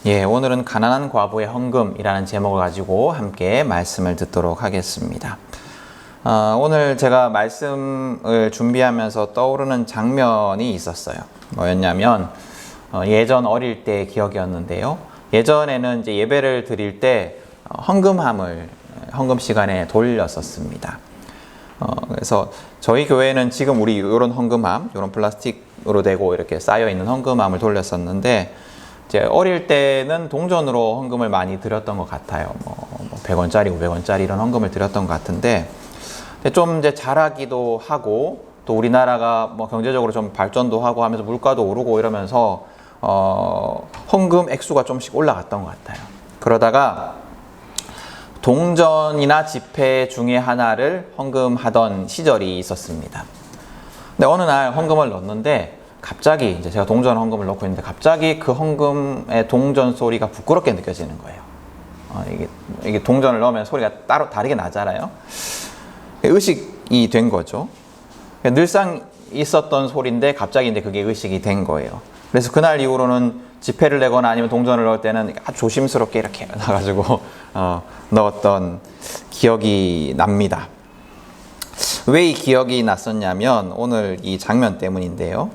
예, 오늘은 가난한 과부의 헌금이라는 제목을 가지고 함께 말씀을 듣도록 하겠습니다. 오늘 제가 말씀을 준비하면서 떠오르는 장면이 있었어요. 뭐였냐면 예전 어릴 때 기억이었는데요. 예전에는 이제 예배를 드릴 때 헌금함을 헌금 시간에 돌렸었습니다. 그래서 저희 교회는 지금 우리 이런 헌금함, 이런 플라스틱으로 되고 이렇게 쌓여 있는 헌금함을 돌렸었는데, 이제 어릴 때는 동전으로 헌금을 많이 드렸던 것 같아요. 뭐 100원짜리, 500원짜리 이런 헌금을 드렸던 것 같은데, 좀 이제 자라기도 하고 또 우리나라가 뭐 경제적으로 좀 발전도 하고 하면서 물가도 오르고 이러면서 헌금 액수가 좀씩 올라갔던 것 같아요. 그러다가 동전이나 지폐 중에 하나를 헌금하던 시절이 있었습니다. 근데 어느 날 헌금을 넣었는데 갑자기 이제 제가 동전 헌금을 넣고 있는데 갑자기 그 헌금의 동전 소리가 부끄럽게 느껴지는 거예요. 이게 동전을 넣으면 소리가 따로 다르게 나잖아요. 의식이 된 거죠. 늘상 있었던 소리인데 갑자기 이제 그게 의식이 된 거예요. 그래서 그날 이후로는 지폐를 내거나 아니면 동전을 넣을 때는 아주 조심스럽게 이렇게 놔가지고 넣었던 기억이 납니다. 왜 이 기억이 났었냐면 오늘 이 장면 때문인데요.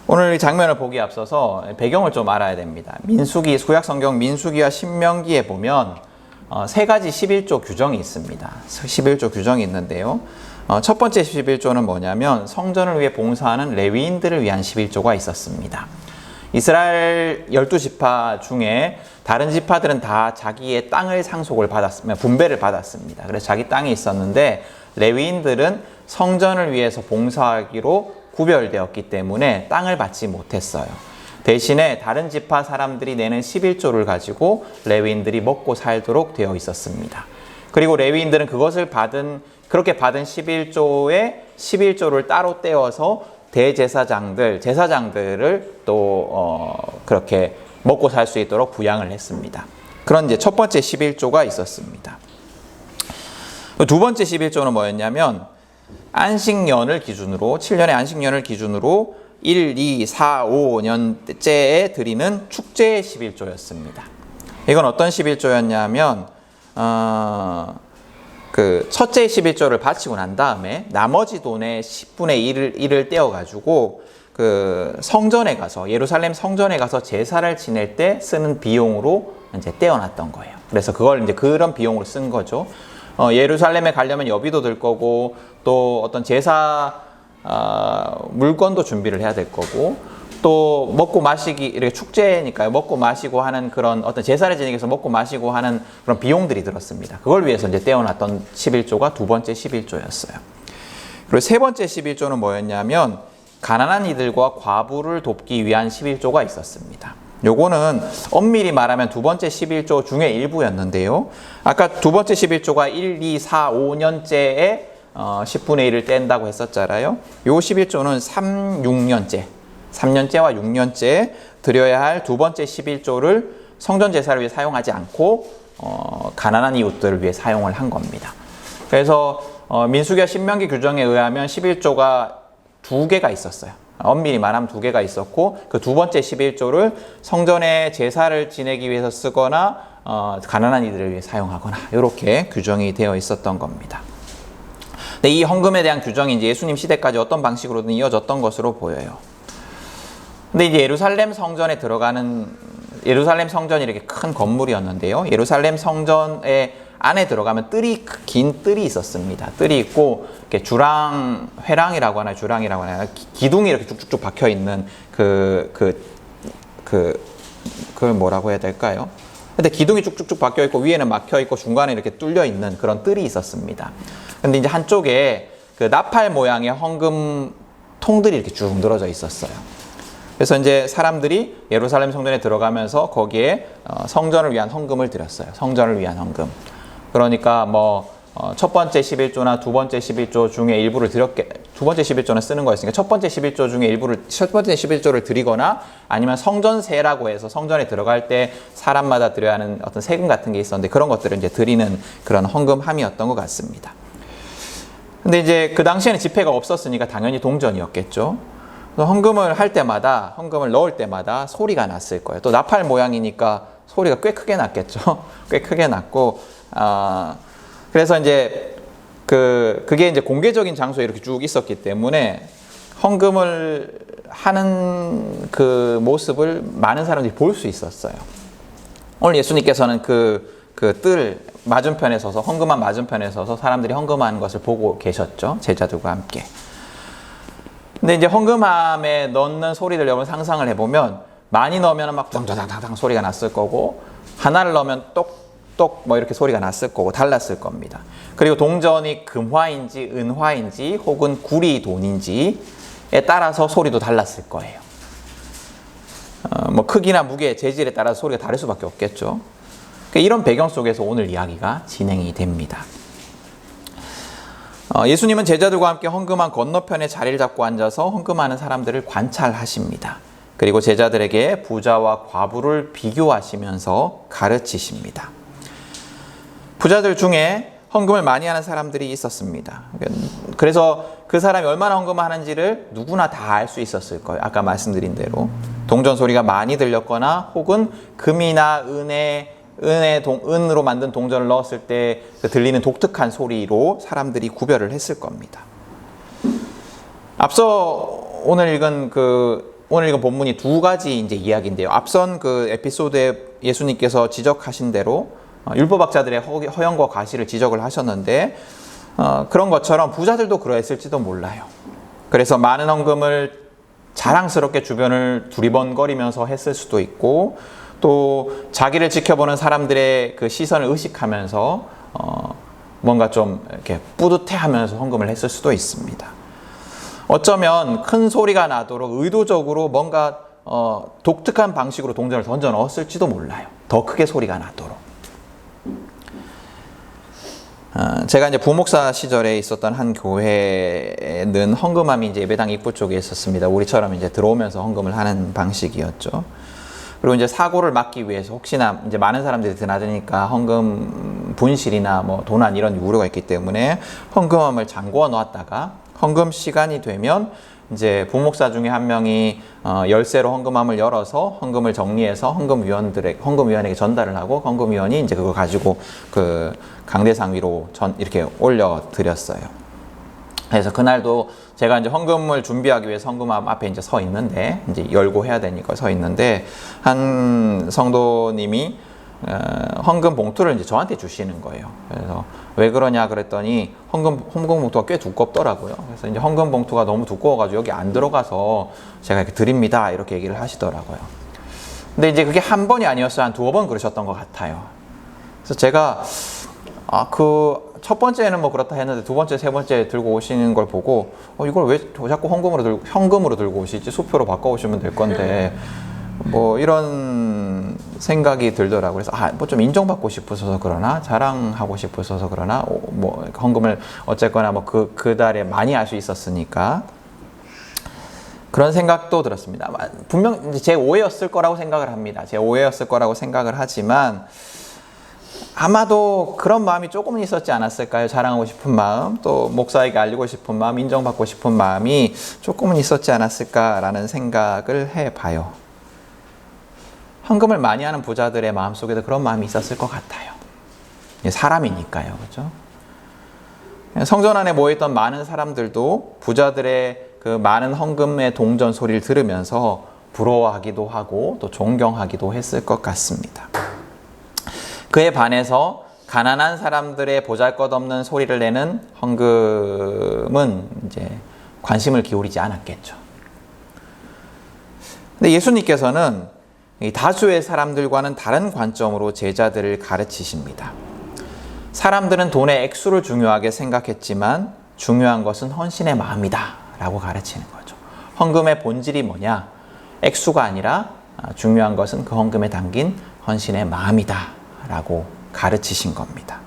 오늘 이 장면을 보기에 앞서서 배경을 좀 알아야 됩니다. 민수기, 구약성경 민수기와 신명기에 보면 세 가지 11조 규정이 있습니다. 11조 규정이 있는데요. 첫 번째 11조는 뭐냐면 성전을 위해 봉사하는 레위인들을 위한 11조가 있었습니다. 이스라엘 12지파 중에 다른 지파들은 다 자기의 땅을 상속을 받았으면 분배를 받았습니다. 그래서 자기 땅이 있었는데 레위인들은 성전을 위해서 봉사하기로 구별되었기 때문에 땅을 받지 못했어요. 대신에 다른 지파 사람들이 내는 11조를 가지고 레위인들이 먹고 살도록 되어 있었습니다. 그리고 레위인들은 그렇게 받은 11조를 따로 떼어서 제사장들을 또 그렇게 먹고 살 수 있도록 부양을 했습니다. 그런 이제 첫 번째 11조가 있었습니다. 두 번째 11조는 뭐였냐면 안식년을 기준으로 7년의 안식년을 기준으로 1, 2, 4, 5년째에 드리는 축제의 11조였습니다. 이건 어떤 11조였냐면 그 첫째 11조를 바치고 난 다음에 나머지 돈의 10분의 1을 떼어가지고 그 성전에 가서 예루살렘 성전에 가서 제사를 지낼 때 쓰는 비용으로 이제 떼어놨던 거예요. 그래서 그걸 이제 그런 비용으로 쓴 거죠. 예루살렘에 가려면 여비도 들 거고 또 어떤 제사 물건도 준비를 해야 될 거고 또 먹고 마시기 이렇게 축제니까요. 먹고 마시고 하는 그런 어떤 제사를 지내기 위해서 먹고 마시고 하는 그런 비용들이 들었습니다. 그걸 위해서 이제 떼어놨던 11조가 두 번째 11조였어요. 그리고 세 번째 11조는 뭐였냐면 가난한 이들과 과부를 돕기 위한 11조가 있었습니다. 요거는 엄밀히 말하면 두 번째 11조 중에 일부였는데요. 아까 두 번째 11조가 1, 2, 4, 5년째에 10분의 1을 뗀다고 했었잖아요. 요 11조는 3년째와 6년째에 드려야 할 두 번째 11조를 성전 제사를 위해 사용하지 않고 가난한 이웃들을 위해 사용을 한 겁니다. 그래서 민수기와 신명기 규정에 의하면 11조가 두 개가 있었어요. 엄밀히 말하면 두 개가 있었고 그 두 번째 11조를 성전에 제사를 지내기 위해서 쓰거나 가난한 이들을 위해 사용하거나 이렇게 규정이 되어 있었던 겁니다. 근데 이 헌금에 대한 규정이 이제 예수님 시대까지 어떤 방식으로든 이어졌던 것으로 보여요. 근데 이제 예루살렘 성전이 이렇게 큰 건물이었는데요. 예루살렘 성전에 안에 들어가면 긴 뜰이 있었습니다. 뜰이 있고 이렇게 회랑이라고 하나 기둥이 이렇게 쭉쭉쭉 박혀 있는 그걸 뭐라고 해야 될까요? 근데 기둥이 쭉쭉쭉 박혀 있고 위에는 막혀 있고 중간에 이렇게 뚫려 있는 그런 뜰이 있었습니다. 근데 이제 한쪽에 그 나팔 모양의 헌금 통들이 이렇게 쭉 늘어져 있었어요. 그래서 이제 사람들이 예루살렘 성전에 들어가면서 거기에 성전을 위한 헌금을 드렸어요. 성전을 위한 헌금. 그러니까 첫 번째 11조나 두 번째 11조 중에 일부를 두 번째 11조는 쓰는 거였으니까 첫 번째 11조 중에 첫 번째 11조를 드리거나 아니면 성전세라고 해서 성전에 들어갈 때 사람마다 드려야 하는 어떤 세금 같은 게 있었는데 그런 것들을 이제 드리는 그런 헌금함이었던 것 같습니다. 근데 이제 그 당시에는 지폐가 없었으니까 당연히 동전이었겠죠. 헌금을 할 때마다, 헌금을 넣을 때마다 소리가 났을 거예요. 또 나팔 모양이니까 소리가 꽤 크게 났겠죠. 꽤 크게 났고, 그래서 이제 그게 이제 공개적인 장소에 이렇게 쭉 있었기 때문에 헌금을 하는 그 모습을 많은 사람들이 볼 수 있었어요. 오늘 예수님께서는 그 뜰 맞은편에 서서, 헌금함 맞은편에 서서 사람들이 헌금하는 것을 보고 계셨죠. 제자들과 함께. 근데 이제 헌금함에 넣는 소리를 여러분 상상을 해보면, 많이 넣으면 막 당당당당 소리가 났을 거고, 하나를 넣으면 똑똑 뭐 이렇게 소리가 났을 거고, 달랐을 겁니다. 그리고 동전이 금화인지 은화인지 혹은 구리 돈인지에 따라서 소리도 달랐을 거예요. 뭐 크기나 무게, 재질에 따라서 소리가 다를 수밖에 없겠죠. 이런 배경 속에서 오늘 이야기가 진행이 됩니다. 예수님은 제자들과 함께 헌금함 건너편에 자리를 잡고 앉아서 헌금하는 사람들을 관찰하십니다. 그리고 제자들에게 부자와 과부를 비교하시면서 가르치십니다. 부자들 중에 헌금을 많이 하는 사람들이 있었습니다. 그래서 그 사람이 얼마나 헌금을 하는지를 누구나 다 알 수 있었을 거예요. 아까 말씀드린 대로 동전 소리가 많이 들렸거나 혹은 금이나 은으로 만든 동전을 넣었을 때 들리는 독특한 소리로 사람들이 구별을 했을 겁니다. 앞서 오늘 읽은 본문이 두 가지 이제 이야기인데요. 앞선 그 에피소드에 예수님께서 지적하신 대로 율법학자들의 허영과 과실을 지적을 하셨는데, 그런 것처럼 부자들도 그러했을지도 몰라요. 그래서 많은 헌금을 자랑스럽게 주변을 두리번거리면서 했을 수도 있고, 또 자기를 지켜보는 사람들의 그 시선을 의식하면서 뭔가 좀 이렇게 뿌듯해하면서 헌금을 했을 수도 있습니다. 어쩌면 큰 소리가 나도록 의도적으로 뭔가 독특한 방식으로 동전을 던져 넣었을지도 몰라요. 더 크게 소리가 나도록. 제가 이제 부목사 시절에 있었던 한 교회는 헌금함이 이제 예배당 입구 쪽에 있었습니다. 우리처럼 이제 들어오면서 헌금을 하는 방식이었죠. 그리고 이제 사고를 막기 위해서 혹시나 이제 많은 사람들이 드나드니까 헌금 분실이나 뭐 도난 이런 우려가 있기 때문에 헌금함을 잠궈 놓았다가 헌금 시간이 되면 이제 부목사 중에 한 명이 열쇠로 헌금함을 열어서 헌금을 정리해서 헌금위원에게 전달을 하고, 헌금위원이 이제 그걸 가지고 그 강대상 위로 이렇게 올려 드렸어요. 그래서 그날도 제가 이제 헌금을 준비하기 위해서 헌금함 앞에 이제 서 있는데, 이제 열고 해야 되니까 서 있는데, 한 성도님이 헌금 봉투를 이제 저한테 주시는 거예요. 그래서 왜 그러냐 그랬더니 헌금 봉투가 꽤 두껍더라고요. 그래서 이제 헌금 봉투가 너무 두꺼워가지고 여기 안 들어가서 제가 이렇게 드립니다, 이렇게 얘기를 하시더라고요. 근데 이제 그게 한 번이 아니었어요. 한 두어 번 그러셨던 것 같아요. 그래서 제가 첫 번째는 뭐 그렇다 했는데 두 번째, 세 번째 들고 오시는 걸 보고 이걸 왜 자꾸 현금으로 들고 오시지? 수표로 바꿔오시면 될 건데 뭐 이런 생각이 들더라고요. 그래서 뭐 좀 인정받고 싶어서 그러나, 자랑하고 싶어서 그러나, 뭐 헌금을 어쨌거나 뭐 그 달에 많이 할 수 있었으니까 그런 생각도 들었습니다. 분명 제 오해였을 거라고 생각을 합니다. 제 오해였을 거라고 생각을 하지만 아마도 그런 마음이 조금은 있었지 않았을까요? 자랑하고 싶은 마음, 또 목사에게 알리고 싶은 마음, 인정받고 싶은 마음이 조금은 있었지 않았을까라는 생각을 해봐요. 헌금을 많이 하는 부자들의 마음속에도 그런 마음이 있었을 것 같아요. 사람이니까요, 그렇죠? 성전 안에 모여있던 많은 사람들도 부자들의 그 많은 헌금의 동전 소리를 들으면서 부러워하기도 하고 또 존경하기도 했을 것 같습니다. 그에 반해서 가난한 사람들의 보잘것없는 소리를 내는 헌금은 이제 관심을 기울이지 않았겠죠. 근데 예수님께서는 이 다수의 사람들과는 다른 관점으로 제자들을 가르치십니다. 사람들은 돈의 액수를 중요하게 생각했지만 중요한 것은 헌신의 마음이다 라고 가르치는 거죠. 헌금의 본질이 뭐냐? 액수가 아니라 중요한 것은 그 헌금에 담긴 헌신의 마음이다 라고 가르치신 겁니다.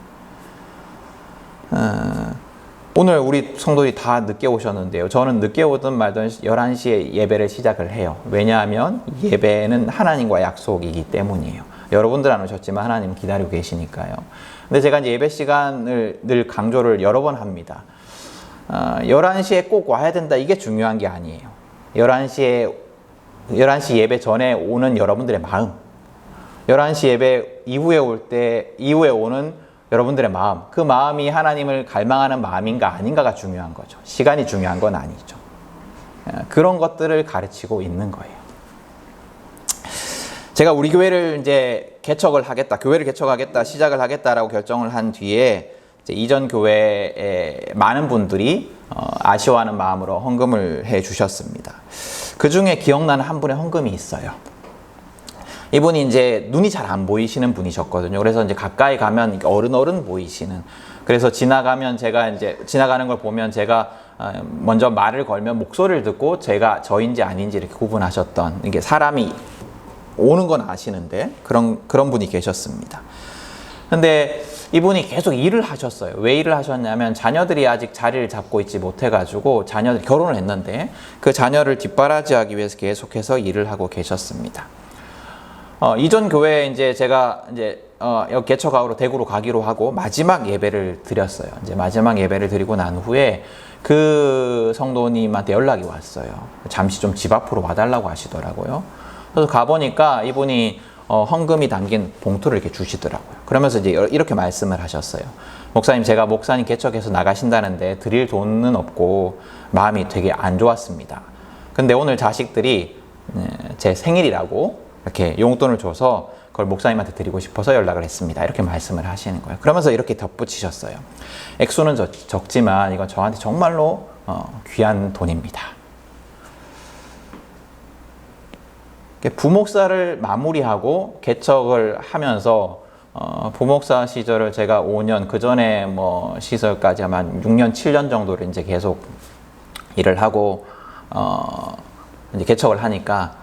오늘 우리 성도들이 다 늦게 오셨는데요. 저는 늦게 오든 말든 11시에 예배를 시작을 해요. 왜냐하면 예배는 하나님과 약속이기 때문이에요. 여러분들 안 오셨지만 하나님 기다리고 계시니까요. 근데 제가 이제 예배 시간을 늘 강조를 여러 번 합니다. 11시에 꼭 와야 된다, 이게 중요한 게 아니에요. 11시 예배 전에 오는 여러분들의 마음, 11시 예배 이후에 오는 여러분들의 마음, 그 마음이 하나님을 갈망하는 마음인가 아닌가가 중요한 거죠. 시간이 중요한 건 아니죠. 그런 것들을 가르치고 있는 거예요. 제가 우리 교회를 이제 교회를 개척하겠다, 시작을 하겠다라고 결정을 한 뒤에 이제 이전 교회에 많은 분들이 아쉬워하는 마음으로 헌금을 해 주셨습니다. 그 중에 기억나는 한 분의 헌금이 있어요. 이분이 이제 눈이 잘 안 보이시는 분이셨거든요. 그래서 이제 가까이 가면 어른 보이시는. 그래서 지나가는 걸 보면 제가 먼저 말을 걸면 목소리를 듣고 제가 저인지 아닌지 이렇게 구분하셨던, 이게 사람이 오는 건 아시는데 그런 분이 계셨습니다. 근데 이분이 계속 일을 하셨어요. 왜 일을 하셨냐면 자녀들이 아직 자리를 잡고 있지 못해가지고 자녀들이 결혼을 했는데 그 자녀를 뒷바라지하기 위해서 계속해서 일을 하고 계셨습니다. 이전 교회에 이제 제가 여기 개척하러 대구로 가기로 하고 마지막 예배를 드렸어요. 이제 마지막 예배를 드리고 난 후에 그 성도님한테 연락이 왔어요. 잠시 좀 집 앞으로 와달라고 하시더라고요. 그래서 가보니까 이분이 헌금이 담긴 봉투를 이렇게 주시더라고요. 그러면서 이제 이렇게 말씀을 하셨어요. 목사님, 제가 목사님 개척해서 나가신다는데 드릴 돈은 없고 마음이 되게 안 좋았습니다. 근데 오늘 자식들이 제 생일이라고 이렇게 용돈을 줘서 그걸 목사님한테 드리고 싶어서 연락을 했습니다. 이렇게 말씀을 하시는 거예요. 그러면서 이렇게 덧붙이셨어요. 액수는 적지만 이건 저한테 정말로 귀한 돈입니다. 부목사를 마무리하고 개척을 하면서 부목사 시절을 제가 5년, 그 전에 뭐 시설까지 아마 6년, 7년 정도를 이제 계속 일을 하고 이제 개척을 하니까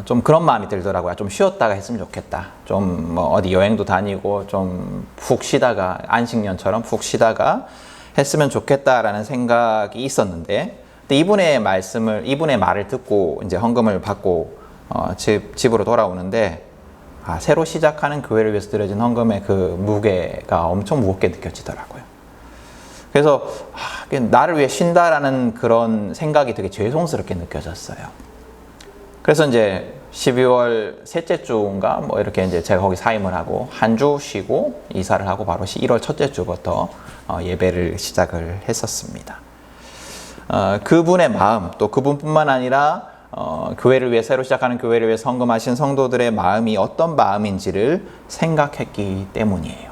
좀 그런 마음이 들더라고요. 좀 쉬었다가 했으면 좋겠다. 좀 뭐 어디 여행도 다니고 좀 푹 쉬다가 안식년처럼 푹 쉬다가 했으면 좋겠다라는 생각이 있었는데, 근데 이분의 말을 듣고 이제 헌금을 받고 집으로 돌아오는데 새로 시작하는 교회를 위해서 드려진 헌금의 그 무게가 엄청 무겁게 느껴지더라고요. 그래서 나를 위해 쉰다라는 그런 생각이 되게 죄송스럽게 느껴졌어요. 그래서 이제 12월 셋째 주인가 뭐 이렇게 이제 제가 거기 사임을 하고 한 주 쉬고 이사를 하고 바로 1월 첫째 주부터 예배를 시작을 했었습니다. 그분의 마음, 또 그분뿐만 아니라 교회를 위해, 새로 시작하는 교회를 위해 헌금하신 성도들의 마음이 어떤 마음인지를 생각했기 때문이에요.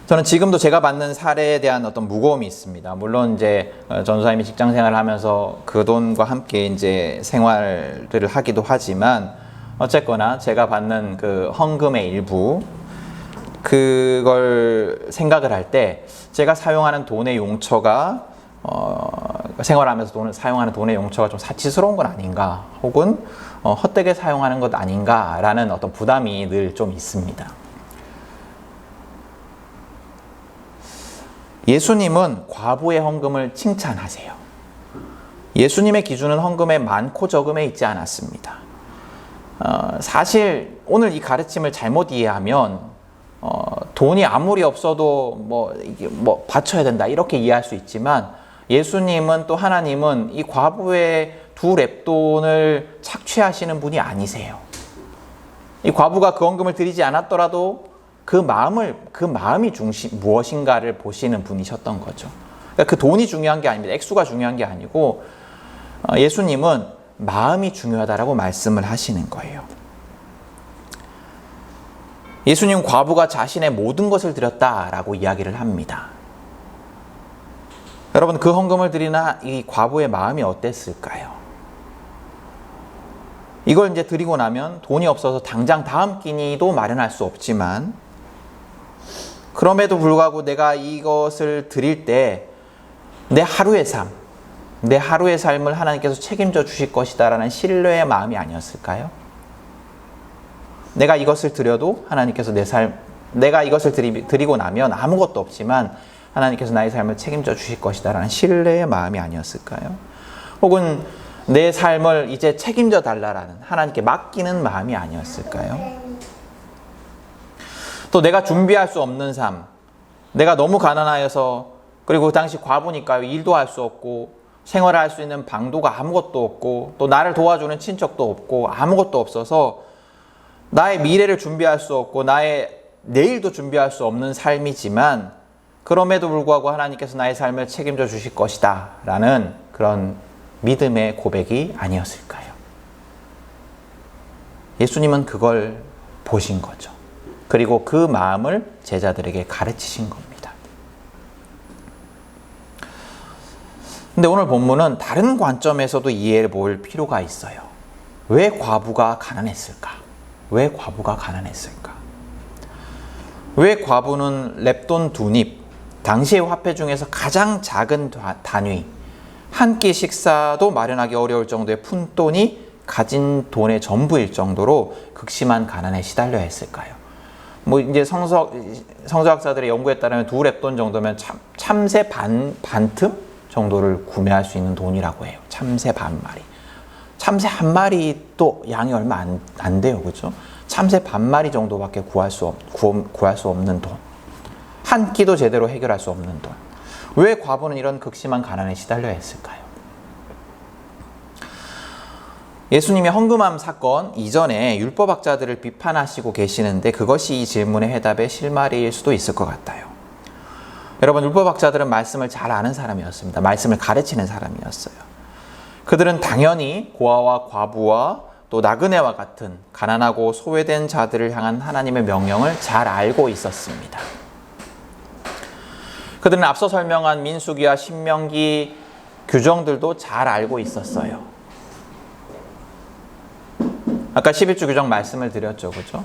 저는 지금도 제가 받는 사례에 대한 어떤 무거움이 있습니다. 물론 이제 전도사님이 직장 생활을 하면서 그 돈과 함께 이제 생활들을 하기도 하지만, 어쨌거나 제가 받는 그 헌금의 일부, 그걸 생각을 할 때 제가 사용하는 돈의 용처가 생활하면서 사용하는 돈의 용처가 좀 사치스러운 건 아닌가, 혹은 헛되게 사용하는 것 아닌가라는 어떤 부담이 늘 좀 있습니다. 예수님은 과부의 헌금을 칭찬하세요. 예수님의 기준은 헌금의 많고 적음에 있지 않았습니다. 사실 오늘 이 가르침을 잘못 이해하면 돈이 아무리 없어도 이게 바쳐야 된다 이렇게 이해할 수 있지만, 예수님은 또 하나님은 이 과부의 2렙돈을 착취하시는 분이 아니세요. 이 과부가 그 헌금을 드리지 않았더라도 그 마음이 무엇인가를 보시는 분이셨던 거죠. 그러니까 그 돈이 중요한 게 아닙니다. 액수가 중요한 게 아니고 예수님은 마음이 중요하다라고 말씀을 하시는 거예요. 예수님 과부가 자신의 모든 것을 드렸다라고 이야기를 합니다. 여러분, 그 헌금을 드리는 이 과부의 마음이 어땠을까요? 이걸 이제 드리고 나면 돈이 없어서 당장 다음 끼니도 마련할 수 없지만, 그럼에도 불구하고 내가 이것을 드릴 때 내 하루의 삶을 하나님께서 책임져 주실 것이다라는 신뢰의 마음이 아니었을까요? 내가 이것을 드려도 하나님께서 내가 이것을 드리고 나면 아무것도 없지만 하나님께서 나의 삶을 책임져 주실 것이다라는 신뢰의 마음이 아니었을까요? 혹은 내 삶을 이제 책임져 달라라는 하나님께 맡기는 마음이 아니었을까요? 또 내가 준비할 수 없는 삶, 내가 너무 가난하여서, 그리고 그 당시 과부니까 일도 할 수 없고 생활할 수 있는 방도가 아무것도 없고 또 나를 도와주는 친척도 없고 아무것도 없어서 나의 미래를 준비할 수 없고 나의 내일도 준비할 수 없는 삶이지만 그럼에도 불구하고 하나님께서 나의 삶을 책임져 주실 것이다 라는 그런 믿음의 고백이 아니었을까요? 예수님은 그걸 보신 거죠. 그리고 그 마음을 제자들에게 가르치신 겁니다. 근데 오늘 본문은 다른 관점에서도 이해해 볼 필요가 있어요. 왜 과부가 가난했을까? 왜 과부가 가난했을까? 왜 과부는 렙돈 2닙, 당시의 화폐 중에서 가장 작은 단위, 한 끼 식사도 마련하기 어려울 정도의 푼돈이 가진 돈의 전부일 정도로 극심한 가난에 시달려야 했을까요? 뭐 이제 성서학자들의 연구에 따르면 2렙돈 정도면 참새 반틈 정도를 구매할 수 있는 돈이라고 해요. 참새 반마리. 참새 한 마리도 양이 얼마 안 돼요. 그렇죠? 참새 반마리 정도밖에 구할 수 없는 돈. 한 끼도 제대로 해결할 수 없는 돈. 왜 과부는 이런 극심한 가난에 시달려야 했을까요? 예수님이 헌금함 사건 이전에 율법학자들을 비판하시고 계시는데 그것이 이 질문의 해답의 실마리일 수도 있을 것 같아요. 여러분, 율법학자들은 말씀을 잘 아는 사람이었습니다. 말씀을 가르치는 사람이었어요. 그들은 당연히 고아와 과부와 또 나그네와 같은 가난하고 소외된 자들을 향한 하나님의 명령을 잘 알고 있었습니다. 그들은 앞서 설명한 민수기와 신명기 규정들도 잘 알고 있었어요. 아까 11조 규정 말씀을 드렸죠. 그죠?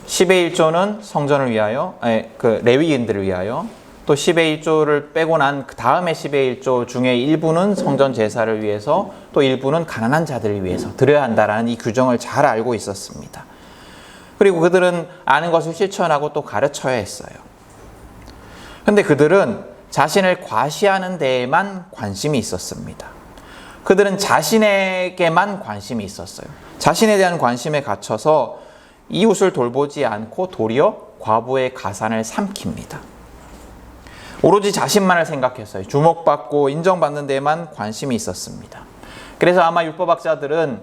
10의 1조는 성전을 위하여, 레위인들을 위하여, 또 10의 1조를 빼고 난 그 다음에 10의 1조 중에 일부는 성전 제사를 위해서, 또 일부는 가난한 자들을 위해서 드려야 한다라는 이 규정을 잘 알고 있었습니다. 그리고 그들은 아는 것을 실천하고 또 가르쳐야 했어요. 근데 그들은 자신을 과시하는 데에만 관심이 있었습니다. 그들은 자신에게만 관심이 있었어요. 자신에 대한 관심에 갇혀서 이웃을 돌보지 않고 도리어 과부의 가산을 삼킵니다. 오로지 자신만을 생각했어요. 주목받고 인정받는 데에만 관심이 있었습니다. 그래서 아마 율법학자들은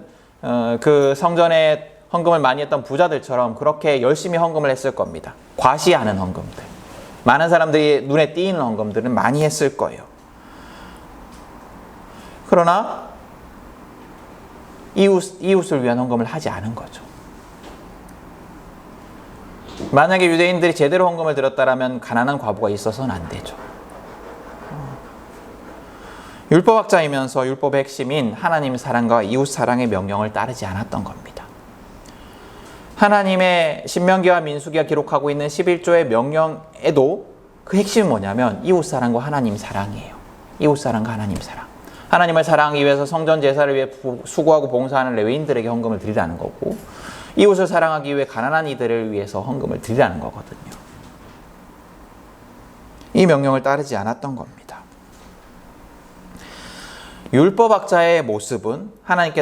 그 성전에 헌금을 많이 했던 부자들처럼 그렇게 열심히 헌금을 했을 겁니다. 과시하는 헌금들. 많은 사람들이 눈에 띄는 헌금들은 많이 했을 거예요. 그러나 이웃을 위한 헌금을 하지 않은 거죠. 만약에 유대인들이 제대로 헌금을 드렸다면 가난한 과부가 있어서는 안 되죠. 율법학자이면서 율법의 핵심인 하나님 사랑과 이웃 사랑의 명령을 따르지 않았던 겁니다. 하나님의 신명기와 민수기가 기록하고 있는 11조의 명령에도 그 핵심이 뭐냐면 이웃 사랑과 하나님 사랑이에요. 이웃 사랑과 하나님 사랑. 하나님을 사랑하기 위해서 성전 제사를 위해 수고하고 봉사하는 레위인들에게 헌금을 드리라는 거고, 이웃을 사랑하기 위해 가난한 이들을 위해서 헌금을 드리라는 거거든요. 이 명령을 따르지 않았던 겁니다. 율법학자의 모습은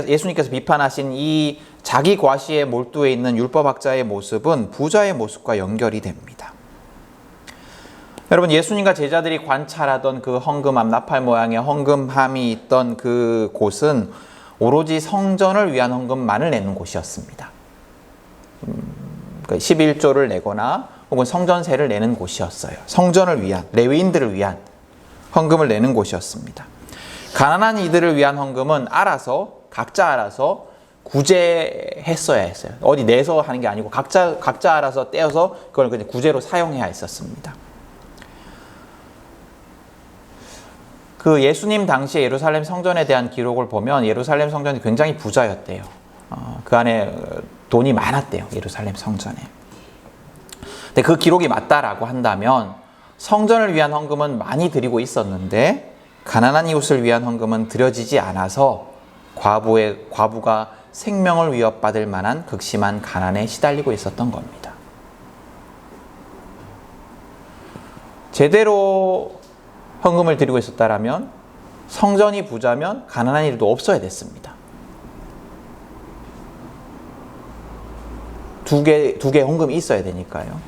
예수님께서 비판하신 이 자기 과시에 몰두해 있는 율법학자의 모습은 부자의 모습과 연결이 됩니다. 여러분, 예수님과 제자들이 관찰하던 그 헌금함, 나팔 모양의 헌금함이 있던 그 곳은 오로지 성전을 위한 헌금만을 내는 곳이었습니다. 11조를 내거나 혹은 성전세를 내는 곳이었어요. 성전을 위한, 레위인들을 위한 헌금을 내는 곳이었습니다. 가난한 이들을 위한 헌금은 각자 알아서 구제했어야 했어요. 어디 내서 하는 게 아니고 각자 알아서 떼어서 그걸 그냥 구제로 사용해야 했었습니다. 그 예수님 당시에 예루살렘 성전에 대한 기록을 보면 예루살렘 성전이 굉장히 부자였대요. 그 안에 돈이 많았대요. 예루살렘 성전에. 근데 그 기록이 맞다라고 한다면 성전을 위한 헌금은 많이 드리고 가난한 이웃을 위한 헌금은 드려지지 않아서 과부가 생명을 위협받을 만한 극심한 가난에 시달리고 있었던 겁니다. 제대로 헌금을 드리고 있었다라면 성전이 부자면 가난한 일도 없어야 됐습니다. 두 개 헌금이 있어야 되니까요.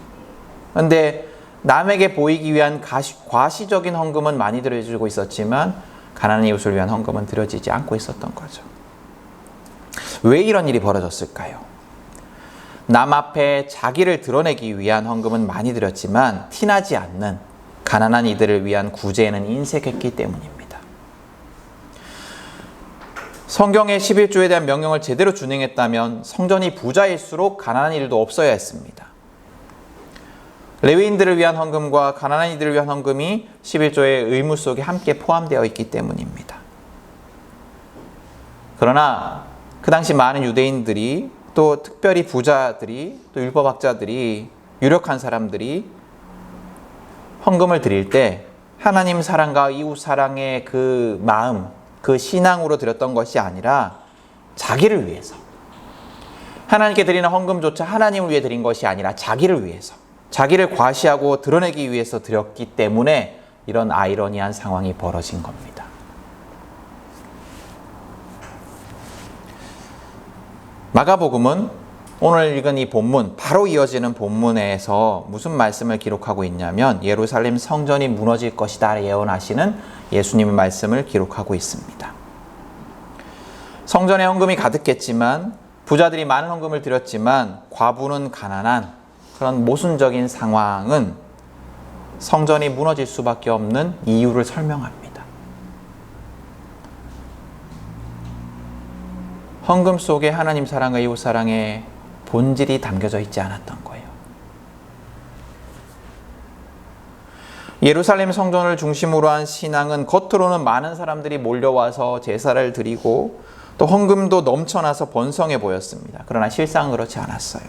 그런데 남에게 보이기 위한 과시적인 헌금은 많이 들어지고 있었지만 가난한 이웃을 위한 헌금은 드려지지 않고 있었던 거죠. 왜 이런 일이 벌어졌을까요? 남 앞에 자기를 드러내기 위한 헌금은 많이 드렸지만 티나지 않는 가난한 이들을 위한 구제에는 인색했기 때문입니다. 성경의 11조에 대한 명령을 제대로 준행했다면 성전이 부자일수록 가난한 일도 없어야 했습니다. 레위인들을 위한 헌금과 가난한 이들을 위한 헌금이 11조의 의무 속에 함께 포함되어 있기 때문입니다. 그러나 그 당시 많은 유대인들이 또 특별히 부자들이 또 율법학자들이 유력한 사람들이 헌금을 드릴 때 하나님 사랑과 이웃 사랑의 그 마음, 그 신앙으로 드렸던 것이 아니라 자기를 위해서, 하나님께 드리는 헌금조차 하나님을 위해 드린 것이 아니라 자기를 위해서, 자기를 과시하고 드러내기 위해서 드렸기 때문에 이런 아이러니한 상황이 벌어진 겁니다. 마가복음은 오늘 읽은 이 본문, 바로 이어지는 본문에서 무슨 말씀을 기록하고 있냐면 예루살렘 성전이 무너질 것이다 예언하시는 예수님의 말씀을 기록하고 있습니다. 성전에 헌금이 가득했지만 부자들이 많은 헌금을 드렸지만 과부는 가난한 그런 모순적인 상황은 성전이 무너질 수밖에 없는 이유를 설명합니다. 헌금 속에 하나님 사랑과 이웃 사랑의 본질이 담겨져 있지 않았던 거예요. 예루살렘 성전을 중심으로 한 신앙은 겉으로는 많은 사람들이 몰려와서 제사를 드리고 또 헌금도 넘쳐나서 번성해 보였습니다. 그러나 실상은 그렇지 않았어요.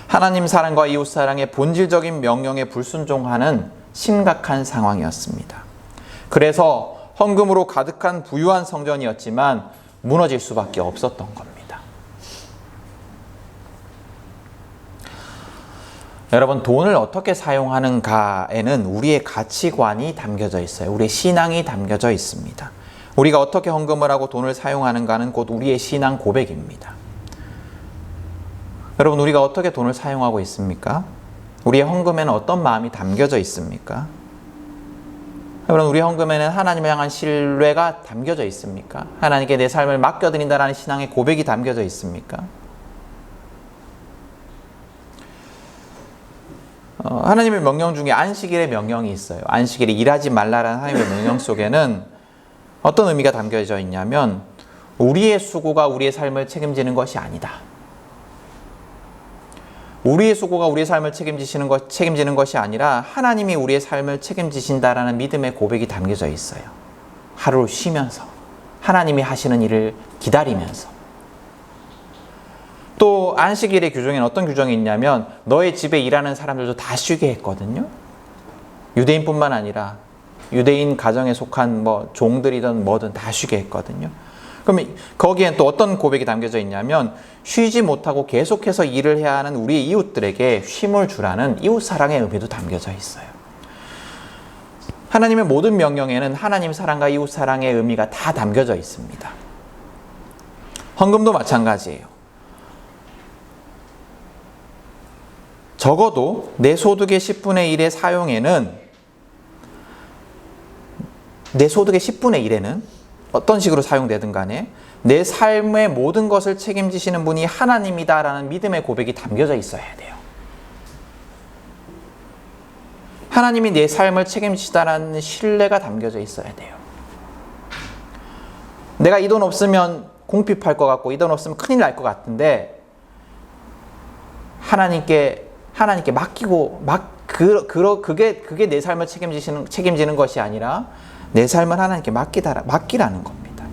하나님 사랑과 이웃 사랑의 본질적인 명령에 불순종하는 심각한 상황이었습니다. 그래서 헌금으로 가득한 부유한 성전이었지만 무너질 수밖에 없었던 겁니다. 여러분, 돈을 어떻게 사용하는가에는 우리의 가치관이 담겨져 있어요. 우리의 신앙이 담겨져 있습니다. 우리가 어떻게 헌금을 하고 돈을 사용하는가는 곧 우리의 신앙 고백입니다. 여러분, 우리가 어떻게 돈을 사용하고 있습니까? 우리의 헌금에는 어떤 마음이 담겨져 있습니까? 여러분, 우리 헌금에는 하나님을 향한 신뢰가 담겨져 있습니까? 하나님께 내 삶을 맡겨드린다는 신앙의 고백이 담겨져 있습니까? 하나님의 명령 중에 안식일의 명령이 있어요. 안식일에 일하지 말라라는 하나님의 명령 속에는 어떤 의미가 담겨져 있냐면 우리의 수고가 우리의 삶을 책임지는 것이 아니다. 우리의 수고가 우리의 삶을 책임지는 것이 아니라 하나님이 우리의 삶을 책임지신다라는 믿음의 고백이 담겨져 있어요. 하루를 쉬면서 하나님이 하시는 일을 기다리면서. 또 안식일의 규정에는 어떤 규정이 있냐면 너의 집에 일하는 사람들도 다 쉬게 했거든요. 유대인뿐만 아니라 유대인 가정에 속한 종들이든 뭐든 다 쉬게 했거든요. 그럼 거기엔 또 어떤 고백이 담겨져 있냐면 쉬지 못하고 계속해서 일을 해야 하는 우리의 이웃들에게 쉼을 주라는 이웃 사랑의 의미도 담겨져 있어요. 하나님의 모든 명령에는 하나님 사랑과 이웃 사랑의 의미가 다 담겨져 있습니다. 헌금도 마찬가지예요. 적어도 내 소득의 10분의 1의 사용에는 내 소득의 10분의 1에는 어떤 식으로 사용되든 간에 내 삶의 모든 것을 책임지시는 분이 하나님이다라는 믿음의 고백이 담겨져 있어야 돼요. 하나님이 내 삶을 책임지시다라는 신뢰가 담겨져 있어야 돼요. 내가 이 돈 없으면 공핍할 것 같고 이 돈 없으면 큰일 날 것 같은데 하나님께 맡기고 그게 내 삶을 책임지는 것이 아니라 내 삶을 하나님께 맡기라는 겁니다.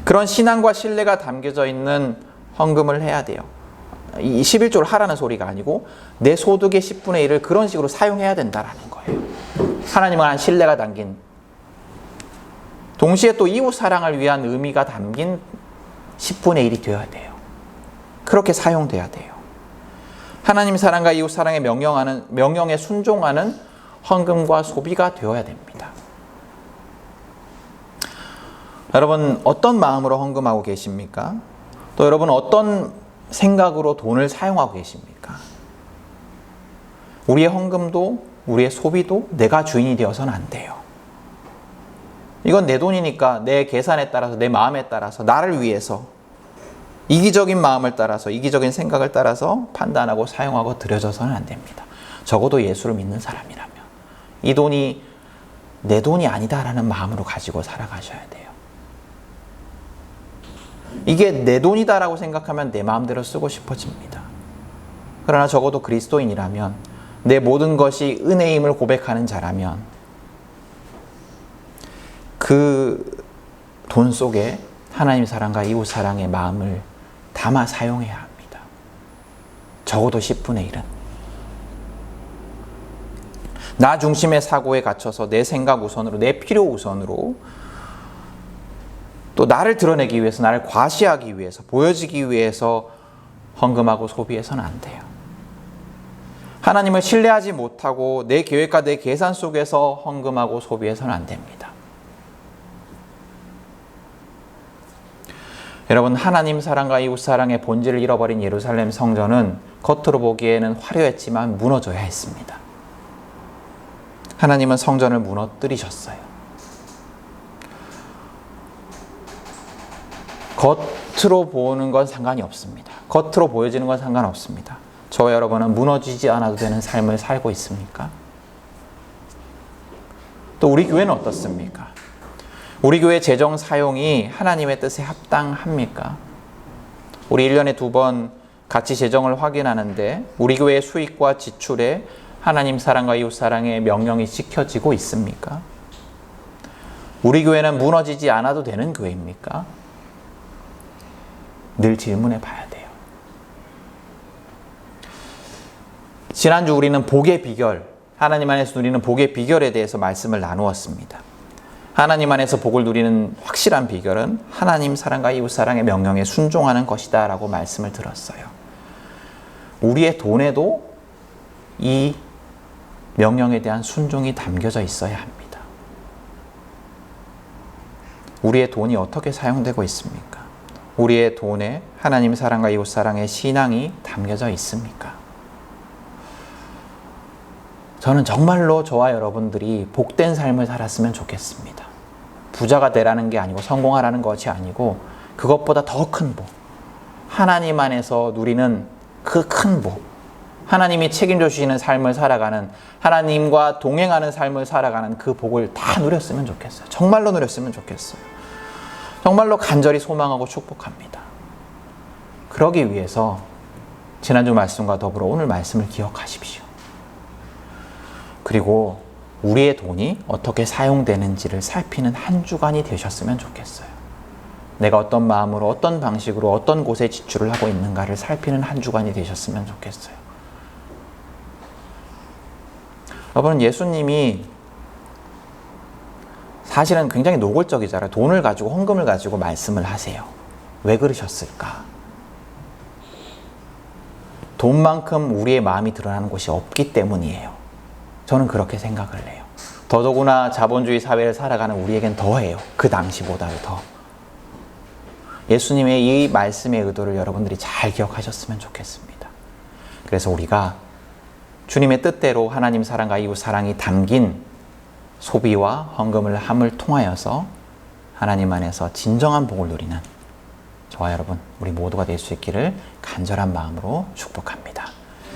그런 신앙과 신뢰가 담겨져 있는 헌금을 해야 돼요. 이 11조를 하라는 소리가 아니고 내 소득의 10분의 1을 그런 식으로 사용해야 된다라는 거예요. 하나님을 한 신뢰가 담긴, 동시에 또 이웃 사랑을 위한 의미가 담긴 10분의 1이 되어야 돼요. 그렇게 사용돼야 돼요. 하나님 사랑과 이웃 사랑의 명령에 순종하는 헌금과 소비가 되어야 됩니다. 여러분, 어떤 마음으로 헌금하고 계십니까? 또 여러분, 어떤 생각으로 돈을 사용하고 계십니까? 우리의 헌금도 우리의 소비도 내가 주인이 되어서는 안 돼요. 이건 내 돈이니까 내 계산에 따라서, 내 마음에 따라서, 나를 위해서 이기적인 마음을 따라서, 이기적인 생각을 따라서 판단하고 사용하고 들여져서는 안 됩니다. 적어도 예수를 믿는 사람이라면 이 돈이 내 돈이 아니다라는 마음으로 가지고 살아가셔야 돼요. 이게 내 돈이다라고 생각하면 내 마음대로 쓰고 싶어집니다. 그러나 적어도 그리스도인이라면, 내 모든 것이 은혜임을 고백하는 자라면 그 돈 속에 하나님 사랑과 이웃 사랑의 마음을 담아 사용해야 합니다. 적어도 10분의 1은. 나 중심의 사고에 갇혀서 내 생각 우선으로, 내 필요 우선으로, 또 나를 드러내기 위해서, 나를 과시하기 위해서, 보여지기 위해서 헌금하고 소비해서는 안 돼요. 하나님을 신뢰하지 못하고 내 계획과 내 계산 속에서 헌금하고 소비해서는 안 됩니다. 여러분, 하나님 사랑과 이웃 사랑의 본질을 잃어버린 예루살렘 성전은 겉으로 보기에는 화려했지만 무너져야 했습니다. 하나님은 성전을 무너뜨리셨어요. 겉으로 보는 건 상관이 없습니다. 겉으로 보여지는 건 상관없습니다. 저와 여러분은 무너지지 않아도 되는 삶을 살고 있습니까? 또 우리 교회는 어떻습니까? 우리 교회 재정 사용이 하나님의 뜻에 합당합니까? 우리 1년에 2번 같이 재정을 확인하는데 우리 교회의 수익과 지출에 하나님 사랑과 이웃 사랑의 명령이 지켜지고 있습니까? 우리 교회는 무너지지 않아도 되는 교회입니까? 늘 질문해 봐야 돼요. 지난주 우리는 복의 비결, 하나님 안에서 누리는 복의 비결에 대해서 말씀을 나누었습니다. 하나님 안에서 복을 누리는 확실한 비결은 하나님 사랑과 이웃 사랑의 명령에 순종하는 것이다 라고 말씀을 들었어요. 우리의 돈에도 이 명령에 대한 순종이 담겨져 있어야 합니다. 우리의 돈이 어떻게 사용되고 있습니까? 우리의 돈에 하나님 사랑과 이웃 사랑의 신앙이 담겨져 있습니까? 저는 정말로 저와 여러분들이 복된 삶을 살았으면 좋겠습니다. 부자가 되라는 게 아니고 성공하라는 것이 아니고 그것보다 더 큰 복, 하나님 안에서 누리는 그 큰 복, 하나님이 책임져 주시는 삶을 살아가는, 하나님과 동행하는 삶을 살아가는 그 복을 다 누렸으면 좋겠어요. 정말로 누렸으면 좋겠어요. 정말로 간절히 소망하고 축복합니다. 그러기 위해서 지난주 말씀과 더불어 오늘 말씀을 기억하십시오. 그리고 우리의 돈이 어떻게 사용되는지를 살피는 한 주간이 되셨으면 좋겠어요. 내가 어떤 마음으로, 어떤 방식으로, 어떤 곳에 지출을 하고 있는가를 살피는 한 주간이 되셨으면 좋겠어요. 여러분, 예수님이 사실은 굉장히 노골적이잖아요. 돈을 가지고, 헌금을 가지고 말씀을 하세요. 왜 그러셨을까? 돈만큼 우리의 마음이 드러나는 곳이 없기 때문이에요. 저는 그렇게 생각을 해요. 더더구나 자본주의 사회를 살아가는 우리에겐 더해요. 그 당시보다도 더. 예수님의 이 말씀의 의도를 여러분들이 잘 기억하셨으면 좋겠습니다. 그래서 우리가 주님의 뜻대로 하나님 사랑과 이웃 사랑이 담긴 소비와 헌금을 함을 통하여서 하나님 안에서 진정한 복을 누리는 저와 여러분, 우리 모두가 될 수 있기를 간절한 마음으로 축복합니다.